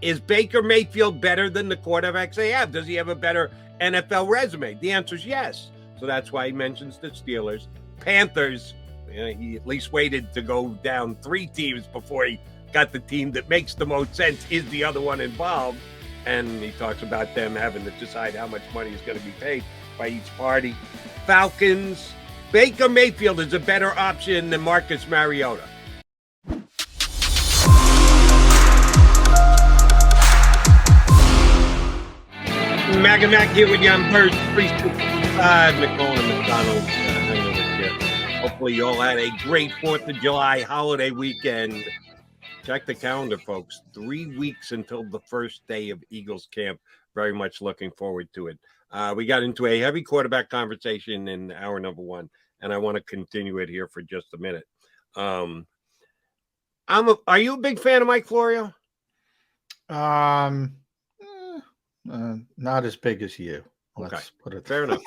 Is Baker Mayfield better than the quarterbacks they have? Does he have a better NFL resume? The answer is yes. So that's why he mentions the Steelers. Panthers, he at least waited to go down 3 teams before he got the team that makes the most sense. Is the other one involved? And he talks about them having to decide how much money is going to be paid by each party. Falcons, Baker Mayfield is a better option than Marcus Mariota. Mac here with you on First 365. McMullen McDonald. Hopefully you all had a great 4th of July holiday weekend. Check the calendar, folks. 3 weeks until the first day of Eagles camp. Very much looking forward to it. We got into a heavy quarterback conversation in hour number 1, and I want to continue it here for just a minute. Are you a big fan of Mike Florio? Not as big as you. Okay, put it fair enough.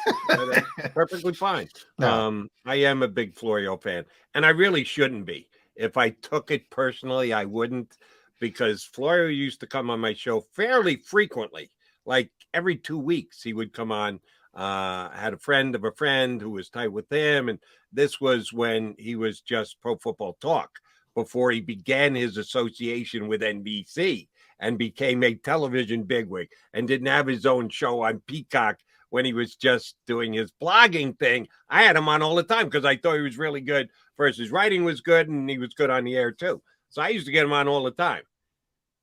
Perfectly fine. No. I am a big Florio fan, and I really shouldn't be. If I took it personally, I wouldn't, because Florio used to come on my show fairly frequently. Like every 2 weeks, he would come on. Had a friend of a friend who was tight with him, and this was when he was just Pro Football Talk before he began his association with NBC and became a television bigwig and didn't have his own show on Peacock when he was just doing his blogging thing. I had him on all the time because I thought he was really good. First, his writing was good, and he was good on the air too. So I used to get him on all the time.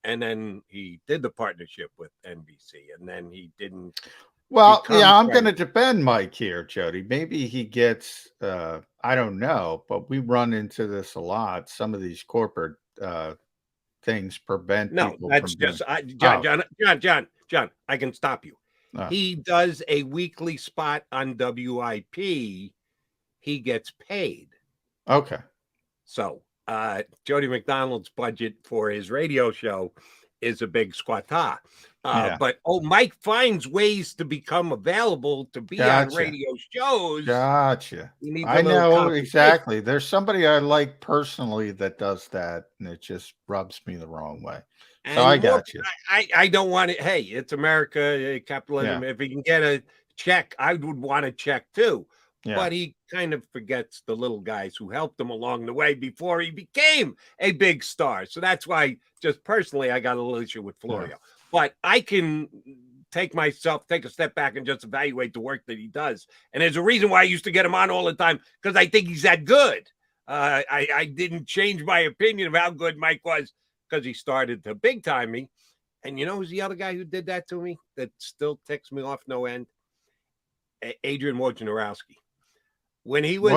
And then he did the partnership with NBC, and then he didn't. Well, yeah, I'm going to defend Mike here, Jody. Maybe he gets, I don't know, but we run into this a lot. Some of these corporate things prevent people. No, that's just John. I can stop you. Oh. He does a weekly spot on WIP. He gets paid. Okay. So Jody McDonald's budget for his radio show is a big squatta. But Mike finds ways to become available to be on radio shows. Gotcha. I know exactly. There's somebody I like personally that does that, and it just rubs me the wrong way. So I got you. I don't want it. Hey, it's America, capitalism. Yeah. If he can get a check, I would want a check too. Yeah. But he kind of forgets the little guys who helped him along the way before he became a big star. So that's why, just personally, I got a little issue with Florio. Yeah. But I can take a step back and just evaluate the work that he does. And there's a reason why I used to get him on all the time, because I think he's that good. I didn't change my opinion of how good Mike was because he started to big time me. And you know who's the other guy who did that to me that still ticks me off no end? Adrian Wojnarowski. When he was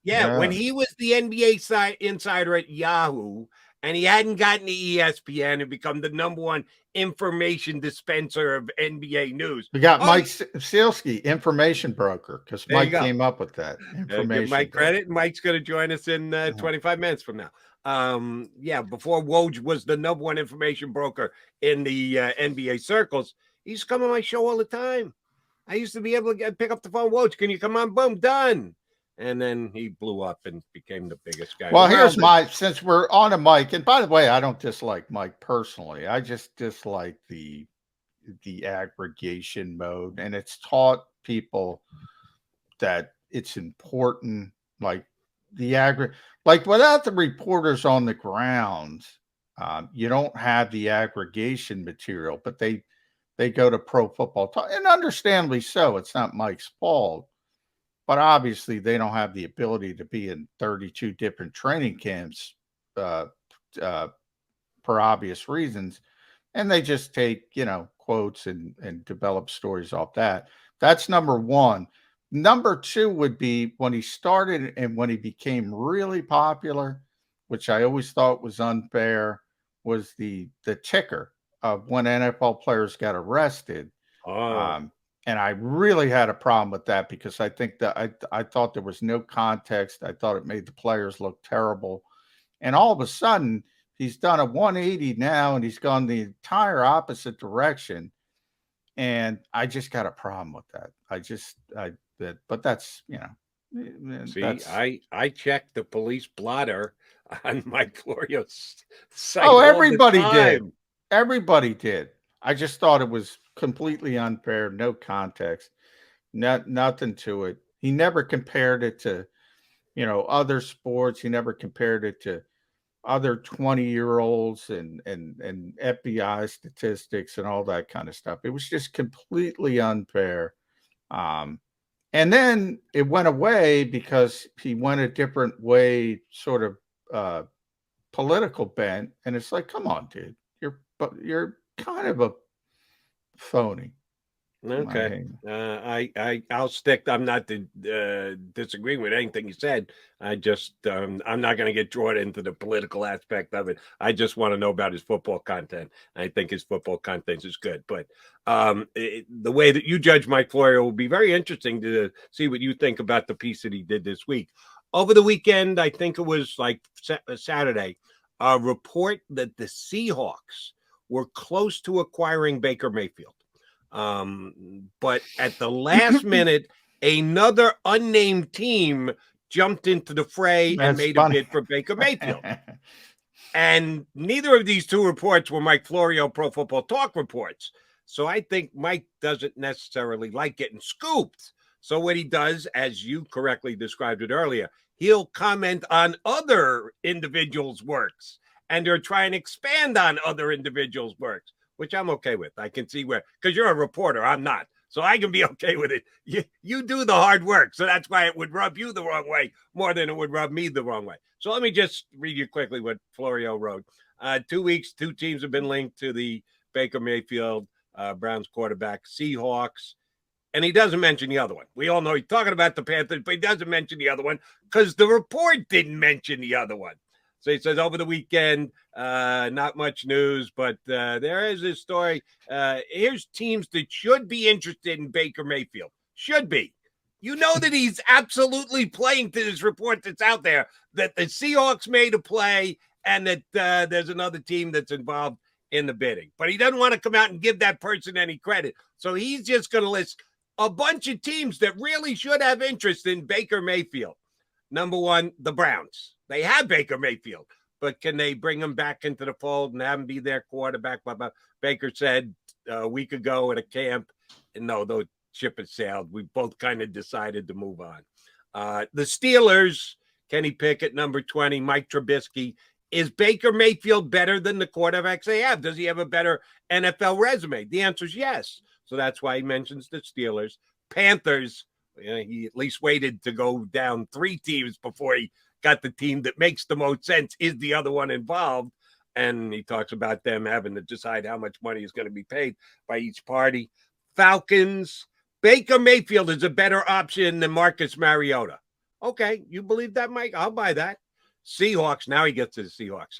when he was the NBA insider at Yahoo, and he hadn't gotten the ESPN and become the #1 information dispenser of NBA news. We got Mike Sealski, information broker, because Mike came up with that. Give Mike credit. Mike's going to join us in 25 minutes from now. Before Woj was the #1 information broker in the NBA circles, he used to come on my show all the time. I used to be able to pick up the phone. Woj, can you come on? Boom, done. And then he blew up and became the biggest guy. Well, here's since we're on a Mike, and by the way, I don't dislike Mike personally. I just dislike the aggregation mode, and it's taught people that it's important. Like without the reporters on the ground, you don't have the aggregation material. But they go to Pro Football Talk, and understandably so. It's not Mike's fault. But obviously, they don't have the ability to be in 32 different training camps for obvious reasons. And they just take, quotes and develop stories off that. That's number one. Number two would be when he started and when he became really popular, which I always thought was unfair, was the ticker of when NFL players got arrested. And I really had a problem with that because I think that I thought there was no context. I thought it made the players look terrible. And all of a sudden, he's done a 180 now, and he's gone the entire opposite direction. And I just got a problem with that. But that's, See, I checked the police blotter on Mike Florio's site. Oh, everybody did. Everybody did. I just thought it was completely unfair, no context, nothing to it. He never compared it to, other sports. He never compared it to other 20-year-olds and FBI statistics and all that kind of stuff. It was just completely unfair. And then it went away because he went a different way, sort of political bent. And it's like, come on, dude, you're kind of a phony. Okay. I'll stick. I'm not disagreeing with anything you said. I just I'm not going to get drawn into the political aspect of it. I just want to know about his football content. I think his football content is good, but the way that you judge Mike Florio will be very interesting to see what you think about the piece that he did this week. Over the weekend, I think it was like Saturday, a report that the Seahawks were close to acquiring Baker Mayfield. But at the last minute, another unnamed team jumped into the fray and made a bid for Baker Mayfield. And neither of these two reports were Mike Florio Pro Football Talk reports. So I think Mike doesn't necessarily like getting scooped. So what he does, as you correctly described it earlier, he'll comment on other individuals' works, and they'll try and expand on other individuals' works, which I'm okay with. I can see where, because you're a reporter, I'm not. So I can be okay with it. You do the hard work. So that's why it would rub you the wrong way more than it would rub me the wrong way. So let me just read you quickly what Florio wrote. 2 weeks, two teams have been linked to the Baker Mayfield Browns quarterback, Seahawks. And he doesn't mention the other one. We all know he's talking about the Panthers, but he doesn't mention the other one because the report didn't mention the other one. So he says over the weekend, not much news, but there is this story. Here's teams that should be interested in Baker Mayfield. Should be. You know that he's absolutely playing to this report that's out there, that the Seahawks made a play and that there's another team that's involved in the bidding. But he doesn't want to come out and give that person any credit. So he's just going to list a bunch of teams that really should have interest in Baker Mayfield. Number one, the Browns. They have Baker Mayfield, but can they bring him back into the fold and have him be their quarterback? Blah, blah. Baker said a week ago at a camp, and no, the ship has sailed. We both kind of decided to move on. The Steelers, Kenny Pickett, number 20, Mike Trubisky. Is Baker Mayfield better than the quarterbacks they have? Does he have a better NFL resume? The answer is yes. So that's why he mentions the Steelers. Panthers, he at least waited to go down 3 teams before he got the team that makes the most sense. Is the other one involved? And he talks about them having to decide how much money is going to be paid by each party. Falcons, Baker Mayfield is a better option than Marcus Mariota. Okay, you believe that, Mike? I'll buy that. Seahawks, now he gets to the Seahawks.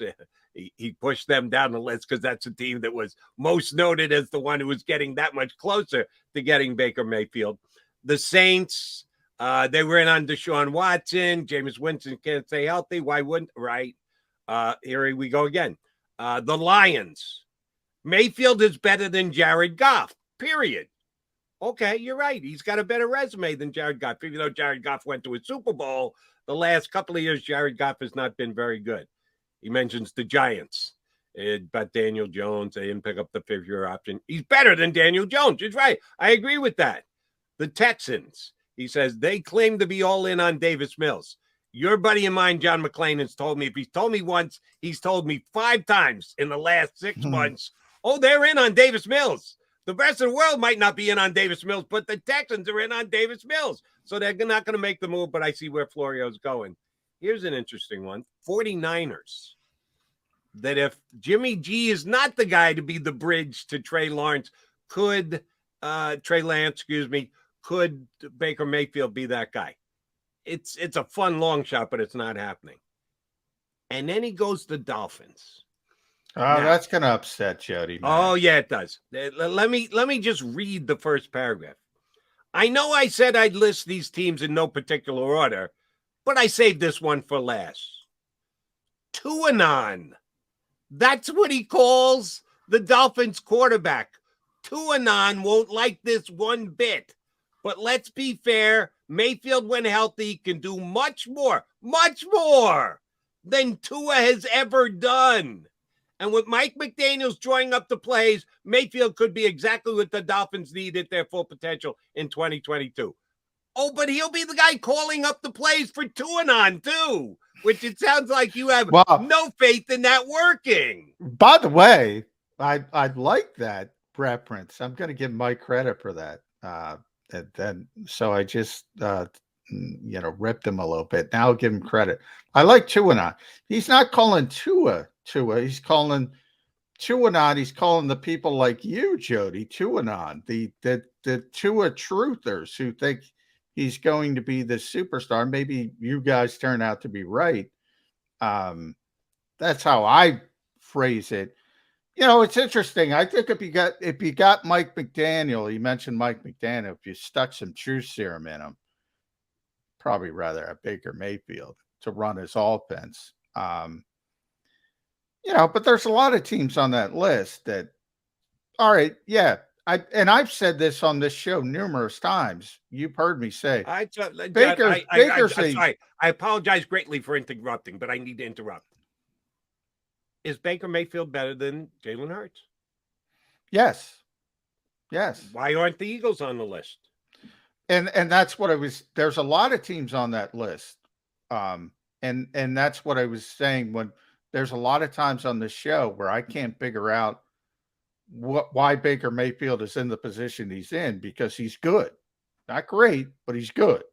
He pushed them down the list because that's a team that was most noted as the one who was getting that much closer to getting Baker Mayfield. The Saints, they were in on Deshaun Watson. Jameis Winston can't stay healthy. Why wouldn't? Right. Here we go again. The Lions, Mayfield is better than Jared Goff, period. Okay, you're right. He's got a better resume than Jared Goff. Even though Jared Goff went to a Super Bowl, the last couple of years, Jared Goff has not been very good. He mentions the Giants. But Daniel Jones, they didn't pick up the 5th-year option. He's better than Daniel Jones. He's right. I agree with that. The Texans, he says, they claim to be all in on Davis Mills. Your buddy of mine, John McClain, has told me, if he's told me once, he's told me 5 times in the last 6 months, oh, they're in on Davis Mills. The rest of the world might not be in on Davis Mills, but the Texans are in on Davis Mills. So they're not going to make the move, but I see where Florio's going. Here's an interesting one. 49ers. That if Jimmy G is not the guy to be the bridge to Trey Lance, could Baker Mayfield be that guy? It's a fun long shot, but it's not happening. And then he goes to Dolphins. Now, that's going to upset Jody. Man. Oh, yeah, it does. Let me just read the first paragraph. I know I said I'd list these teams in no particular order, but I saved this one for last. Tuanon. That's what he calls the Dolphins quarterback. Tuanon won't like this one bit. But let's be fair. Mayfield, when healthy, can do much more than Tua has ever done. And with Mike McDaniels drawing up the plays, Mayfield could be exactly what the Dolphins need at their full potential in 2022. Oh, but he'll be the guy calling up the plays for Tuanon too, which it sounds like you have no faith in that working. By the way, I like that reference. I'm going to give Mike credit for that. So I just ripped him a little bit. Now I'll give him credit. I like Tuanon. He's not calling Tua. He's calling Tuanon. He's calling the people like you, Jody, Tuanon, the Tua truthers who think he's going to be the superstar. Maybe you guys turn out to be right. That's how I phrase it. It's interesting. I think if you got Mike McDaniel, you mentioned Mike McDaniel, if you stuck some truth serum in him, probably rather have Baker Mayfield to run his offense. But there's a lot of teams on that list that, all right, yeah. I've said this on this show numerous times. You've heard me say, Baker's sorry. I apologize greatly for interrupting, but I need to interrupt. Is Baker Mayfield better than Jalen Hurts? Yes. Why aren't the Eagles on the list? And that's what I was. There's a lot of teams on that list, and that's what I was saying when there's a lot of times on the show where I can't figure out why Baker Mayfield is in the position he's in, because he's good, not great, but he's good,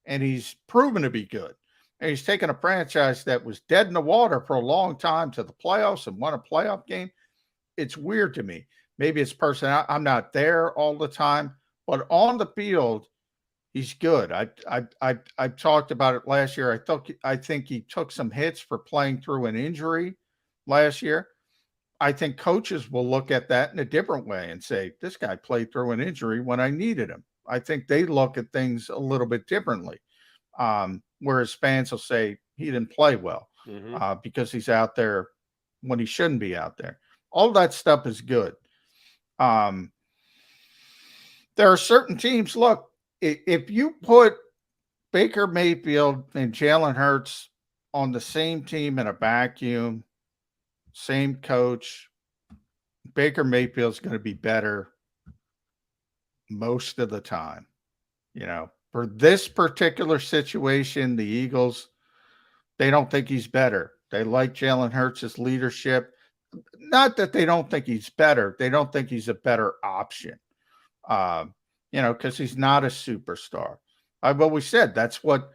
and he's proven to be good. And he's taken a franchise that was dead in the water for a long time to the playoffs and won a playoff game. It's weird to me. Maybe it's personal. I'm not there all the time, but on the field, he's good. I talked about it last year. I think he took some hits for playing through an injury last year. I think coaches will look at that in a different way and say, this guy played through an injury when I needed him. I think they look at things a little bit differently. Whereas fans will say he didn't play well because he's out there when he shouldn't be out there. All that stuff is good. There are certain teams, look, if you put Baker Mayfield and Jalen Hurts on the same team in a vacuum, same coach, Baker Mayfield's going to be better most of the time. For this particular situation, the Eagles, they don't think he's better. They like Jalen Hurts' leadership. Not that they don't think he's better. They don't think he's a better option, because he's not a superstar. I've always said that's what,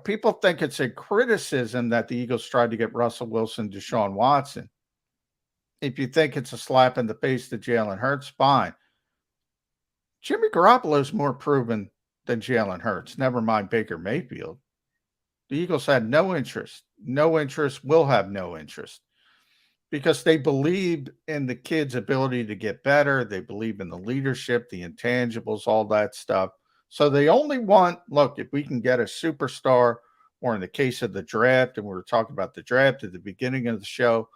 people think it's a criticism that the Eagles tried to get Russell Wilson, Deshaun Watson. If you think it's a slap in the face to Jalen Hurts, fine. Jimmy Garoppolo is more proven than Jalen Hurts. Never mind Baker Mayfield. The Eagles had no interest, will have no interest, because they believed in the kid's ability to get better. They believe in the leadership, the intangibles, all that stuff. So they only want, look, if we can get a superstar, or in the case of the draft, and we were talking about the draft at the beginning of the show,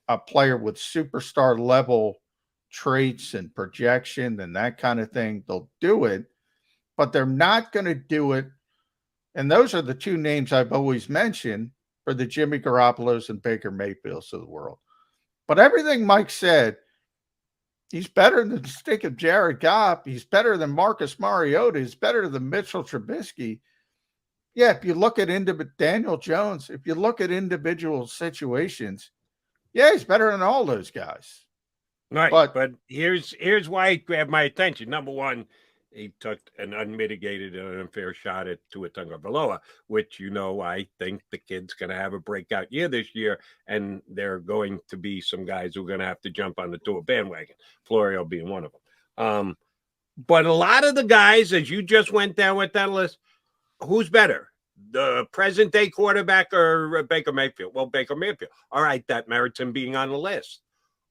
a player with superstar level traits and projection and that kind of thing, they'll do it. But they're not going to do it. And those are the two names I've always mentioned for the Jimmy Garoppolos and Baker Mayfields of the world. But everything Mike said, he's better than the stick of Jared Goff. He's better than Marcus Mariota. He's better than Mitchell Trubisky. Yeah, if you look at Daniel Jones, if you look at individual situations, yeah, he's better than all those guys. Right, but here's why it grabbed my attention. Number one, he took an unmitigated and unfair shot at Tua Tagovailoa, which, I think the kid's going to have a breakout year this year, and there are going to be some guys who are going to have to jump on the Tua bandwagon, Florio being one of them. But a lot of the guys, as you just went down with that list, who's better, the present-day quarterback or Baker Mayfield? Well, Baker Mayfield. All right, that merits him being on the list.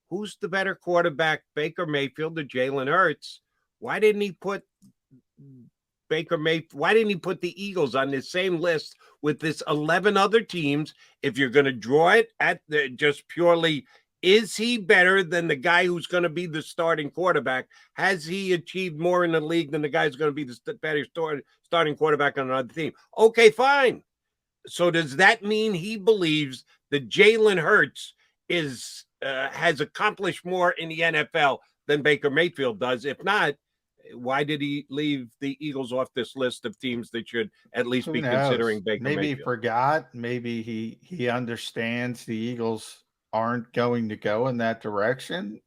Who's the better quarterback, Baker Mayfield or Jalen Hurts? Why didn't he put Why didn't he put the Eagles on this same list with this 11 other teams? If you're going to draw it at just purely, is he better than the guy who's going to be the starting quarterback? Has he achieved more in the league than the guy who's going to be the better starting quarterback on another team? Okay, fine. So does that mean he believes that Jalen Hurts has accomplished more in the NFL than Baker Mayfield does. If not, why did he leave the Eagles off this list of teams that should at least be considering Baker Maybe Mayfield? he forgot. Maybe he understands the Eagles aren't going to go in that direction.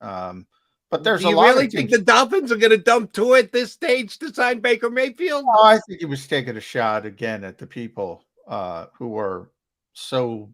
But there's Do a you lot really of think teams. the Dolphins are going to dump Tua at this stage to sign Baker Mayfield? Oh, I think he was taking a shot again at the people who were so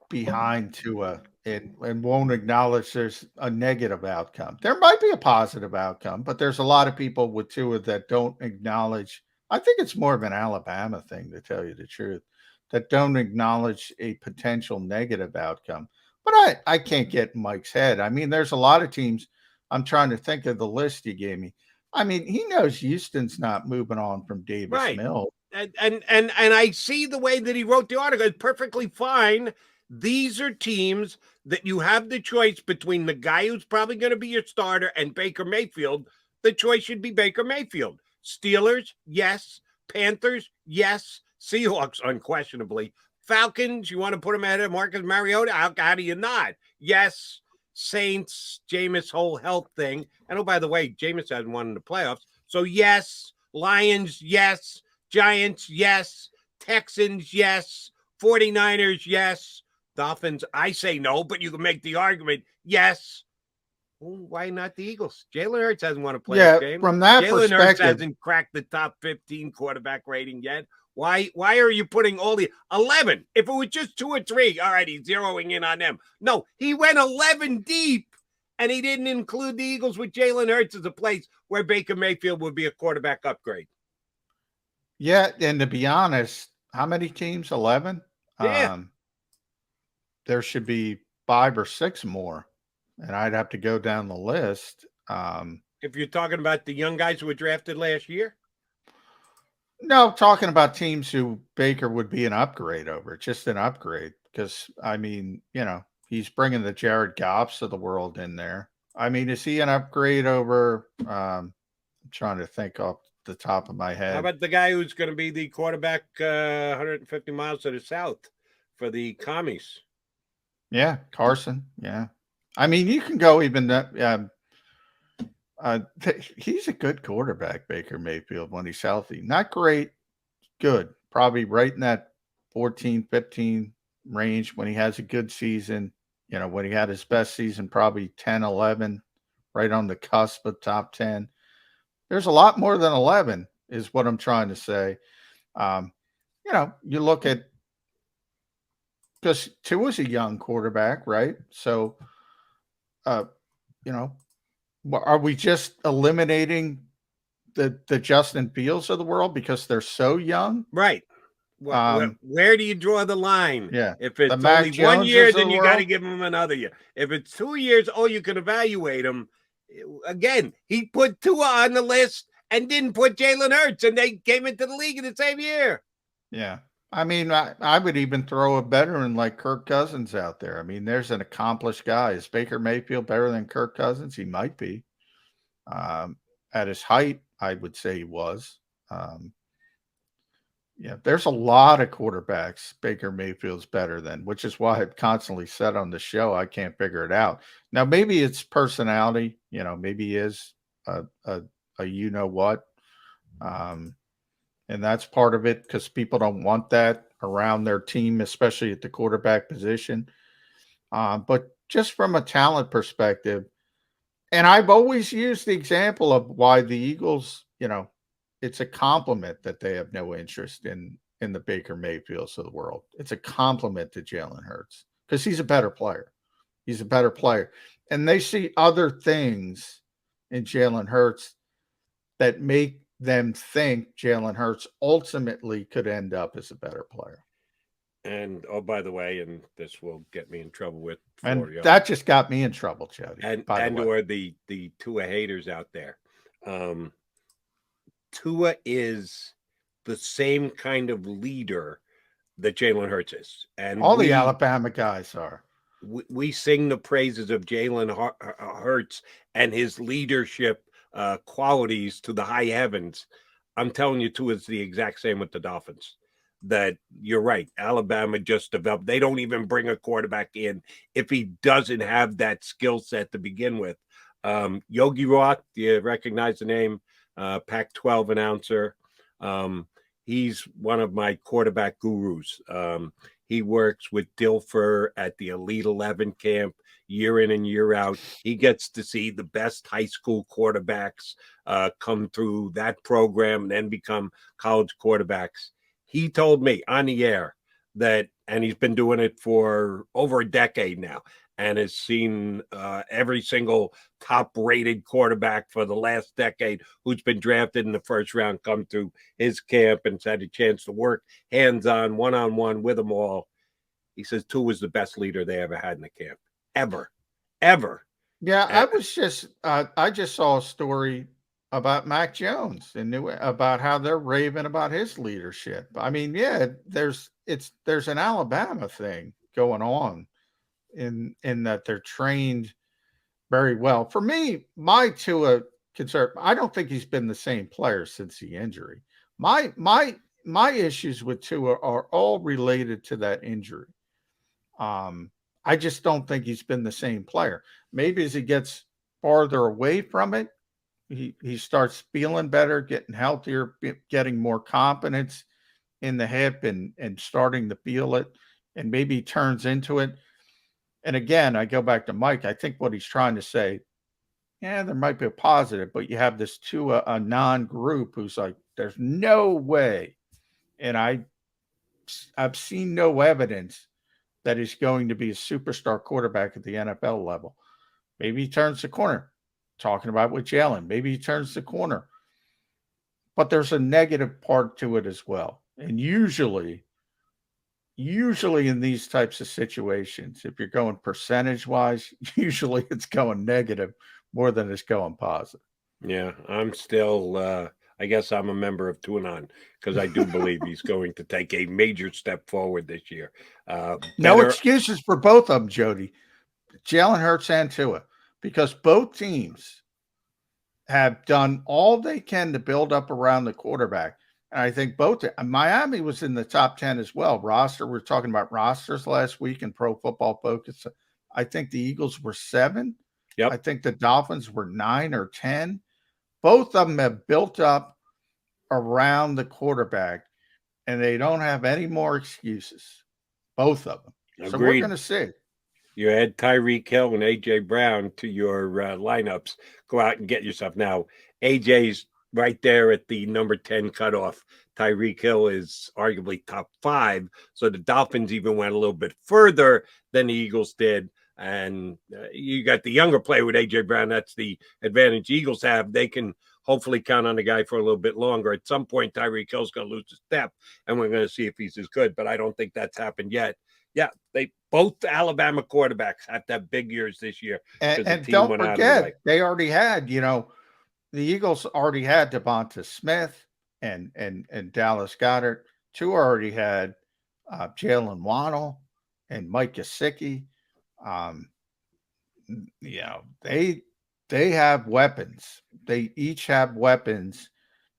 behind Tua and won't acknowledge there's a negative outcome. There might be a positive outcome, but there's a lot of people with Tua that don't acknowledge. I think it's more of an Alabama thing, to tell you the truth, that don't acknowledge a potential negative outcome. But I can't get in Mike's head. I mean, there's a lot of teams. I'm trying to think of the list he gave me. I mean, he knows Houston's not moving on from Davis Right. Mills. And I see the way that he wrote the article. It's perfectly fine. These are teams that you have the choice between the guy who's probably going to be your starter and Baker Mayfield. The choice should be Baker Mayfield. Steelers, yes. Panthers, yes. Seahawks, unquestionably. Falcons, you want to put him ahead of Marcus Mariota? How do you not? Yes. Saints, Jameis' whole health thing. And oh, by the way, Jameis hasn't won in the playoffs. So yes. Lions, yes. Giants, yes. Texans, yes. 49ers, yes. Dolphins, I say no, but you can make the argument, yes. Well, why not the Eagles? Jalen Hurts hasn't won a playoff game. From that Jalen Hurts perspective, hasn't cracked the top 15 quarterback rating yet. Why are you putting all the 11? If it was just 2 or 3, all right, he's zeroing in on them. No, he went 11 deep, and he didn't include the Eagles with Jalen Hurts as a place where Baker Mayfield would be a quarterback upgrade. Yeah, and to be honest, how many teams? 11? Yeah. There should be 5 or 6 more, and I'd have to go down the list. If you're talking about the young guys who were drafted last year? No, talking about teams who Baker would be an upgrade over, just an upgrade. Because, I mean, he's bringing the Jared Goffs of the world in there. I mean, is he an upgrade over? I'm trying to think off the top of my head. How about the guy who's going to be the quarterback 150 miles to the south for the Commies? Yeah, Carson. Yeah. I mean, you can go even he's a good quarterback, Baker Mayfield, when he's healthy. Not great, good. Probably right in that 14, 15 range when he has a good season. When he had his best season, probably 10, 11, right on the cusp of top 10. There's a lot more than 11 is what I'm trying to say. You look at, because Tua's a young quarterback, right? So, are we just eliminating the Justin Fields of the world because they're so young? Right. Where do you draw the line? Yeah. If it's only 1 year, then you got to give him another year. If it's 2 years, you can evaluate him. Again, he put Tua on the list and didn't put Jalen Hurts, and they came into the league in the same year. Yeah. I mean, I would even throw a veteran like Kirk Cousins out there. I mean, there's an accomplished guy. Is Baker Mayfield better than Kirk Cousins? He might be. At his height, I would say he was. There's a lot of quarterbacks Baker Mayfield's better than, which is why I've constantly said on the show, I can't figure it out. Now, maybe it's personality. Maybe he is a you-know-what. And that's part of it because people don't want that around their team, especially at the quarterback position. But just from a talent perspective, and I've always used the example of why the Eagles, it's a compliment that they have no interest in the Baker Mayfields of the world. It's a compliment to Jalen Hurts because he's a better player. He's a better player. And they see other things in Jalen Hurts that make them think Jalen Hurts ultimately could end up as a better player. And by the way, and this will get me in trouble with Florio. And that just got me in trouble, Jody. Or the Tua haters out there. Tua is the same kind of leader that Jalen Hurts is. And all the Alabama guys are. We sing the praises of Jalen Hurts and his leadership qualities to the high heavens. I'm telling you, Tua is the exact same with the Dolphins. that you're right. Alabama just developed. They don't even bring a quarterback in if he doesn't have that skill set to begin with. Yogi Roth, do you recognize the name? Pac-12 announcer. He's one of my quarterback gurus. He works with Dilfer at the Elite 11 camp year in and year out. He gets to see the best high school quarterbacks come through that program and then become college quarterbacks. He told me on the air that, and he's been doing it for over a decade now, and has seen every single top-rated quarterback for the last decade who's been drafted in the first round come through his camp and had a chance to work hands-on, one-on-one with them all. He says Tua was the best leader they ever had in the camp, ever. Yeah, I just saw a story about Mac Jones and knew about how they're raving about his leadership. I mean, yeah, there's an Alabama thing going on in that they're trained very well. For me, my Tua concern, I don't think he's been the same player since the injury. My issues with Tua are all related to that injury. I just don't think he's been the same player. Maybe as he gets farther away from it, he starts feeling better, getting healthier, getting more confidence in the hip and starting to feel it, and maybe he turns into it. And again, I go back to Mike. I think what he's trying to say, yeah, there might be a positive, but you have this to a non-group who's like, there's no way. And I've seen no evidence that he's going to be a superstar quarterback at the NFL level. Maybe he turns the corner. Talking about with Jalen, maybe he turns the corner. But there's a negative part to it as well. And usually in these types of situations, if you're going percentage-wise, usually it's going negative more than it's going positive. Yeah, I'm still I guess I'm a member of Tuanon because I do believe he's going to take a major step forward this year. No excuses for both of them, Jody. Jalen Hurts and Tua, because both teams have done all they can to build up around the quarterback. And I think Miami was in the top 10 as well. We're talking about rosters last week in Pro Football Focus. I think the Eagles were 7. Yep. I think the Dolphins were 9 or 10. Both of them have built up around the quarterback, and they don't have any more excuses. Both of them. Agreed. So we're going to see. You add Tyreek Hill and A.J. Brown to your lineups. Go out and get yourself. Now, A.J.'s right there at the number 10 cutoff. Tyreek Hill is arguably top 5. So the Dolphins even went a little bit further than the Eagles did. And you got the younger player with A.J. Brown. That's the advantage the Eagles have. They can hopefully count on the guy for a little bit longer. At some point, Tyreek Hill's going to lose a step, and we're going to see if he's as good. But I don't think that's happened yet. Yeah, both Alabama quarterbacks have to have big years this year. And don't forget, they already had, the Eagles already had Devonta Smith and Dallas Goedert. Tua already had Jalen Waddle and Mike Gesicki. They have weapons. They each have weapons,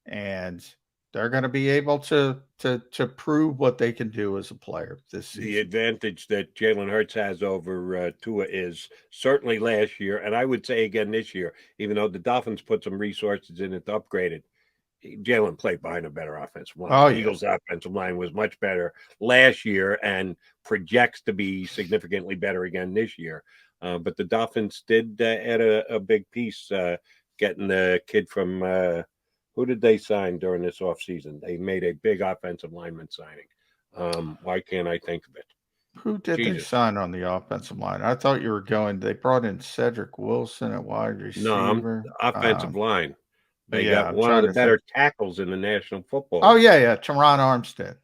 and they're going to be able to prove what they can do as a player this season. The advantage that Jalen Hurts has over Tua is certainly last year, and I would say again this year, even though the Dolphins put some resources in it to upgrade it, Jalen played behind a better offensive line. The Eagles' offensive line was much better last year and projects to be significantly better again this year. But the Dolphins did add a big piece, getting the kid from who did they sign during this offseason? They made a big offensive lineman signing. Why can't I think of it? Who did they sign on the offensive line? I thought you were they brought in Cedric Wilson at wide receiver. No, offensive line. They got one of the better tackles in the National Football League. Oh, yeah. Teron Armstead.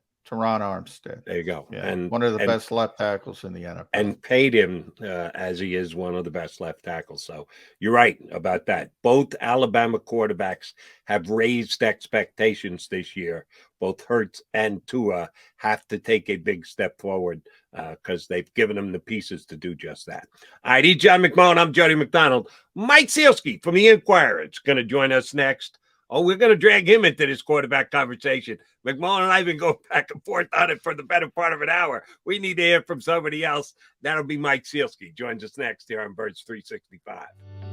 There you go. Yeah, and one of the best left tackles in the NFL. And paid him as he is one of the best left tackles. So you're right about that. Both Alabama quarterbacks have raised expectations this year. Both Hurts and Tua have to take a big step forward because they've given them the pieces to do just that. All right, he's John McMullen. I'm Jody McDonald. Mike Sealski from the Inquirer is going to join us next. Oh, we're going to drag him into this quarterback conversation. McMullen and I have been going back and forth on it for the better part of an hour. We need to hear from somebody else. That'll be Mike Sealski. Joins us next here on Birds 365.